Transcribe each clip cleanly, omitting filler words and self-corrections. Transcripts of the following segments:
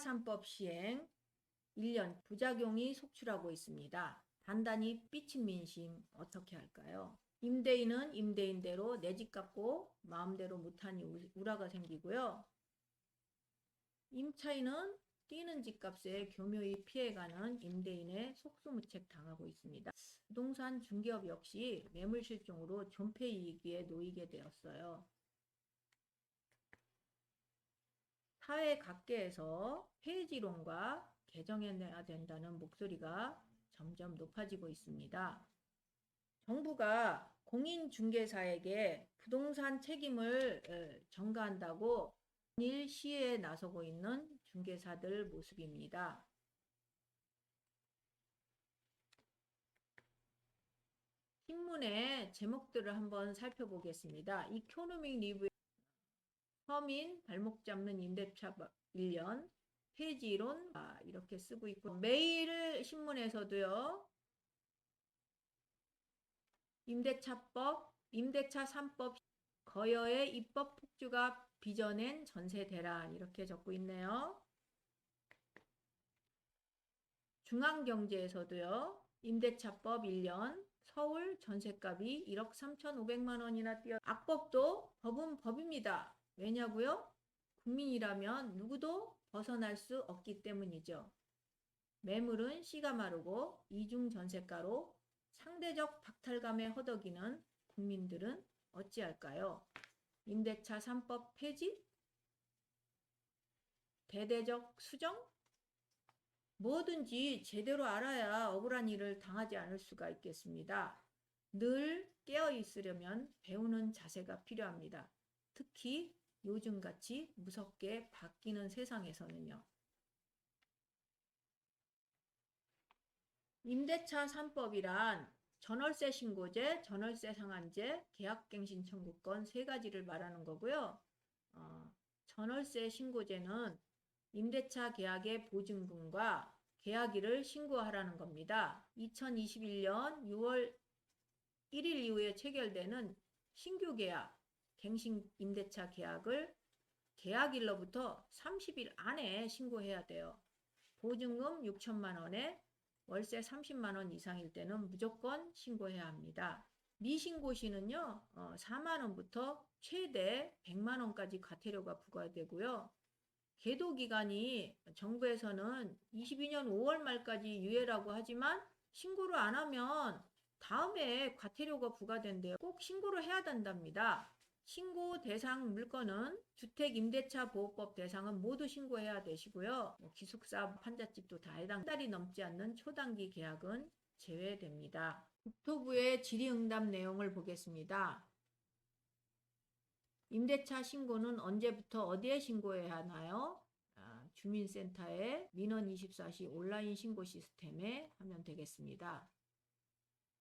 3법 시행 1년 부작용이 속출하고 있습니다. 단단히 삐친 민심 어떻게 할까요? 임대인은 임대인대로 내 집 갖고 마음대로 못하니 우라가 생기고요. 임차인은 뛰는 집값에 교묘히 피해가는 임대인의 속수무책 당하고 있습니다. 부동산 중개업 역시 매물실종으로 존폐이익에 놓이게 되었어요. 사회 각계에서 폐지론과 개정해내야 된다는 목소리가 점점 높아지고 있습니다. 정부가 공인중개사에게 부동산 책임을 전가한다고 일 시위에 나서고 있는 중개사들 모습입니다. 신문의 제목들을 한번 살펴보겠습니다. 이코노믹 리뷰 서민 발목 잡는 임대차 1년 폐지론 이렇게 쓰고 있고, 매일 신문에서도요. 임대차법, 임대차 3법 거여의 입법 폭주가 빚어낸 전세 대란 이렇게 적고 있네요. 중앙경제에서도요. 임대차법 1년 서울 전세값이 1억 3,500만 원이나 뛰어. 악법도 법은 법입니다. 왜냐고요? 국민이라면 누구도 벗어날 수 없기 때문이죠. 매물은 씨가 마르고 이중 전세가로 상대적 박탈감에 허덕이는 국민들은 어찌할까요? 임대차 3법 폐지? 대대적 수정? 뭐든지 제대로 알아야 억울한 일을 당하지 않을 수가 있겠습니다. 늘 깨어 있으려면 배우는 자세가 필요합니다. 특히 요즘같이 무섭게 바뀌는 세상에서는요. 임대차 3법이란 전월세 신고제, 전월세 상한제, 계약갱신 청구권 세 가지를 말하는 거고요. 전월세 신고제는 임대차 계약의 보증금과 계약일을 신고하라는 겁니다. 2021년 6월 1일 이후에 체결되는 신규 계약, 갱신 임대차 계약을 계약일로부터 30일 안에 신고해야 돼요. 보증금 6천만 원에 월세 30만 원 이상일 때는 무조건 신고해야 합니다. 미신고 시는요, 4만 원부터 최대 100만 원까지 과태료가 부과되고요. 계도 기간이 정부에서는 22년 5월 말까지 유예라고 하지만 신고를 안 하면 다음에 과태료가 부과된대요. 꼭 신고를 해야 된답니다. 신고 대상 물건은 주택임대차보호법 대상은 모두 신고해야 되시고요. 기숙사, 판잣집도 다 해당. 한 달이 넘지 않는 초단기 계약은 제외됩니다. 국토부의 질의응답 내용을 보겠습니다. 임대차 신고는 언제부터 어디에 신고해야 하나요? 주민센터에 민원 24시 온라인 신고 시스템에 하면 되겠습니다.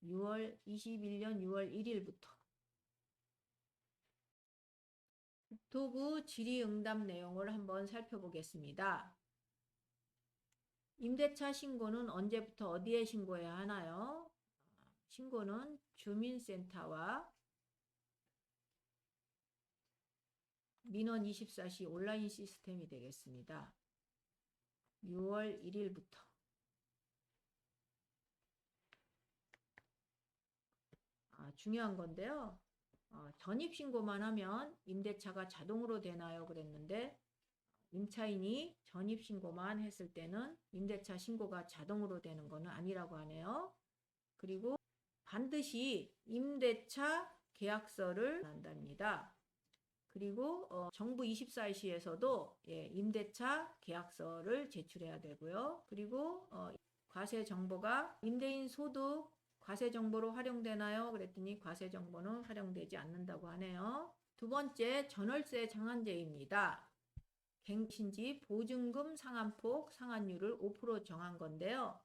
21년 6월 1일부터. 국토부 질의응답 내용을 한번 살펴보겠습니다. 임대차 신고는 언제부터 어디에 신고해야 하나요? 신고는 주민센터와 민원 24시 온라인 시스템이 되겠습니다. 6월 1일부터. 중요한 건데요. 전입신고만 하면 임대차가 자동으로 되나요? 그랬는데 임차인이 전입신고만 했을 때는 임대차 신고가 자동으로 되는 것은 아니라고 하네요. 그리고 반드시 임대차 계약서를 한답니다. 그리고 정부 24시에서도 임대차 계약서를 제출해야 되고요. 그리고 과세정보가 임대인 소득 과세정보로 활용되나요? 그랬더니 과세정보는 활용되지 않는다고 하네요. 두 번째, 전월세 상한제입니다. 갱신지 보증금 상한폭, 상한율을 5% 정한 건데요.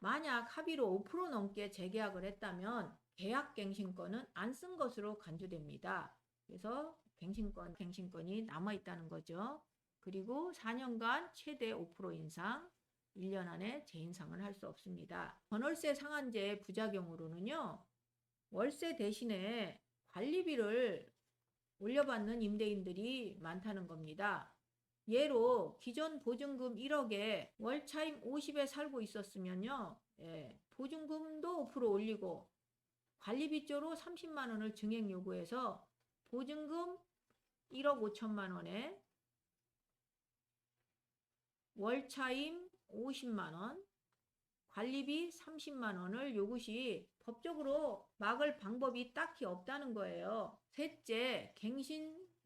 만약 합의로 5% 넘게 재계약을 했다면 계약갱신권은 안 쓴 것으로 간주됩니다. 그래서 갱신권이 남아있다는 거죠. 그리고 4년간 최대 5% 인상, 1년 안에 재인상을 할 수 없습니다. 전월세 상한제의 부작용으로는요. 월세 대신에 관리비를 올려받는 임대인들이 많다는 겁니다. 예로 기존 보증금 1억에 월차임 50에 살고 있었으면요. 보증금도 5% 올리고 관리비조로 30만 원을 증액 요구해서 보증금 1억 5천만 원에 월차임 50만 원, 관리비 30만 원을 요구시 법적으로 막을 방법이 딱히 없다는 거예요. 셋째,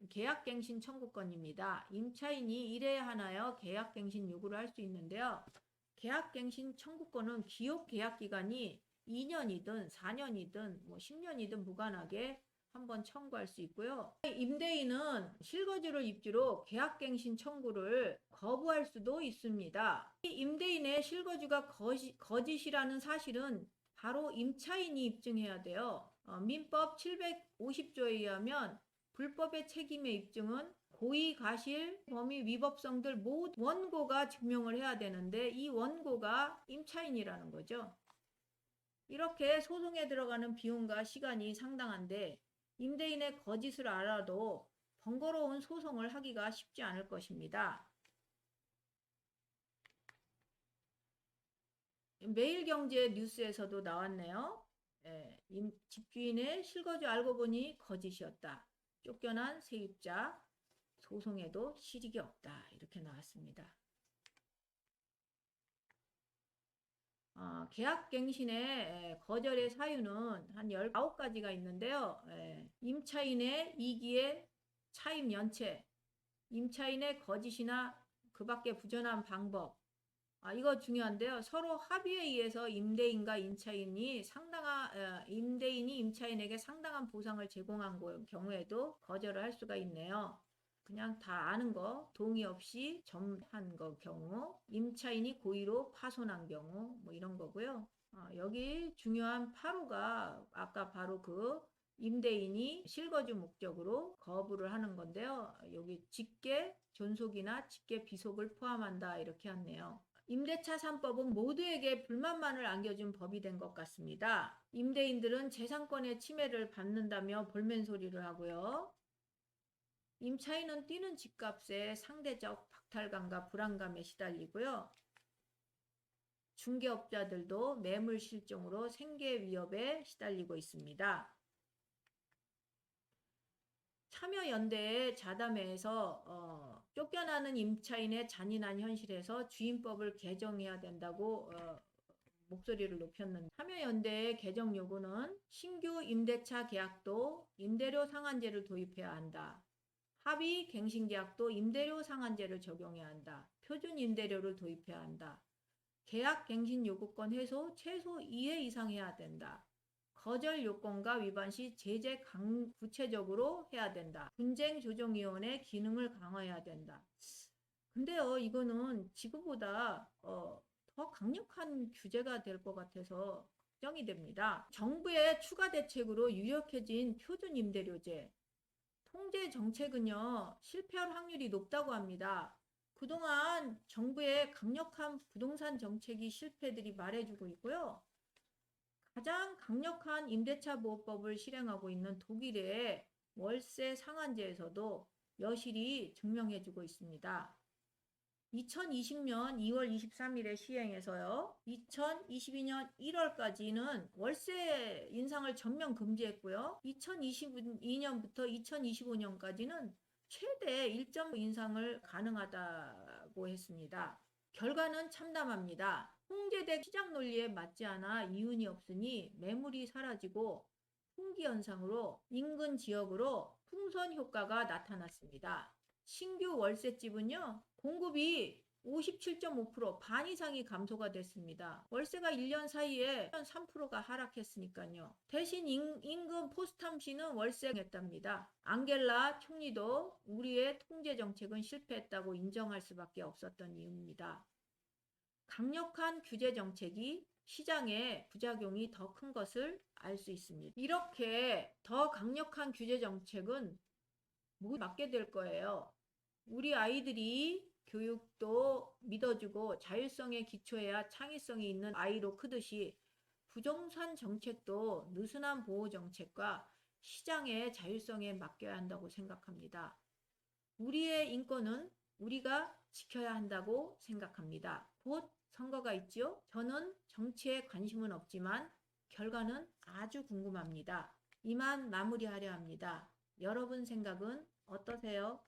계약갱신 청구권입니다. 임차인이 일해야 하나요? 계약갱신 요구를 할 수 있는데요. 계약갱신 청구권은 기업 계약기간이 2년이든 4년이든 10년이든 무관하게 한번 청구할 수 있고요. 임대인은 실거주를 입주로 계약갱신 청구를 거부할 수도 있습니다. 이 임대인의 실거주가 거짓이라는 사실은 바로 임차인이 입증해야 돼요. 민법 750조에 의하면 불법의 책임의 입증은 고의, 가실, 범위, 위법성들 모두 원고가 증명을 해야 되는데 이 원고가 임차인이라는 거죠. 이렇게 소송에 들어가는 비용과 시간이 상당한데 임대인의 거짓을 알아도 번거로운 소송을 하기가 쉽지 않을 것입니다. 매일경제 뉴스에서도 나왔네요. 집주인의 실거주 알고 보니 거짓이었다. 쫓겨난 세입자 소송에도 실익이 없다. 이렇게 나왔습니다. 계약갱신의 거절의 사유는 한 19가지가 있는데요. 임차인의 이기의 차임 연체, 임차인의 거짓이나 그 밖에 부정한 방법, 이거 중요한데요. 서로 합의에 의해서 임대인과 임차인이 임대인이 임차인에게 상당한 보상을 제공한 경우에도 거절을 할 수가 있네요. 그냥 다 아는 거, 동의 없이 점한 거 경우, 임차인이 고의로 파손한 경우, 이런 거고요. 여기 중요한 8호가 아까 바로 그 임대인이 실거주 목적으로 거부를 하는 건데요. 여기 직계 존속이나 직계 비속을 포함한다 이렇게 하네요. 임대차 3법은 모두에게 불만만을 안겨준 법이 된 것 같습니다. 임대인들은 재산권의 침해를 받는다며 볼멘소리를 하고요. 임차인은 뛰는 집값에 상대적 박탈감과 불안감에 시달리고요. 중개업자들도 매물 실종으로 생계 위협에 시달리고 있습니다. 참여연대의 자담회에서 쫓겨나는 임차인의 잔인한 현실에서 주임법을 개정해야 된다고 목소리를 높였는데 참여연대의 개정 요구는 신규 임대차 계약도 임대료 상한제를 도입해야 한다. 합의 갱신계약도 임대료 상한제를 적용해야 한다. 표준 임대료를 도입해야 한다. 계약 갱신 요구권 해소 최소 2회 이상 해야 된다. 거절 요건과 위반 시 제재 구체적으로 해야 된다. 분쟁조정위원회 기능을 강화해야 된다. 근데요, 이거는 지금보다 더 강력한 규제가 될 것 같아서 걱정이 됩니다. 정부의 추가 대책으로 유력해진 표준 임대료제 통제 정책은요, 실패할 확률이 높다고 합니다. 그동안 정부의 강력한 부동산 정책이 실패들이 말해주고 있고요. 가장 강력한 임대차 보호법을 실행하고 있는 독일의 월세 상한제에서도 여실히 증명해주고 있습니다. 2020년 2월 23일에 시행해서요. 2022년 1월까지는 월세 인상을 전면 금지했고요. 2022년부터 2025년까지는 최대 1점 인상을 가능하다고 했습니다. 결과는 참담합니다. 통제된 시장 논리에 맞지 않아 이윤이 없으니 매물이 사라지고 풍기 현상으로 인근 지역으로 풍선 효과가 나타났습니다. 신규 월세집은요, 공급이 57.5% 반 이상이 감소가 됐습니다. 월세가 1년 사이에 3%가 하락했으니까요. 대신 인근 포스탐시는 월세했답니다. 앙겔라 총리도 우리의 통제 정책은 실패했다고 인정할 수밖에 없었던 이유입니다. 강력한 규제 정책이 시장에 부작용이 더 큰 것을 알 수 있습니다. 이렇게 더 강력한 규제 정책은 모두 맡게 될 거예요. 우리 아이들이 교육도 믿어주고 자율성에 기초해야 창의성이 있는 아이로 크듯이 부동산 정책도 느슨한 보호 정책과 시장의 자율성에 맡겨야 한다고 생각합니다. 우리의 인권은 우리가 지켜야 한다고 생각합니다. 곧 선거가 있지요? 저는 정치에 관심은 없지만 결과는 아주 궁금합니다. 이만 마무리하려 합니다. 여러분 생각은 어떠세요?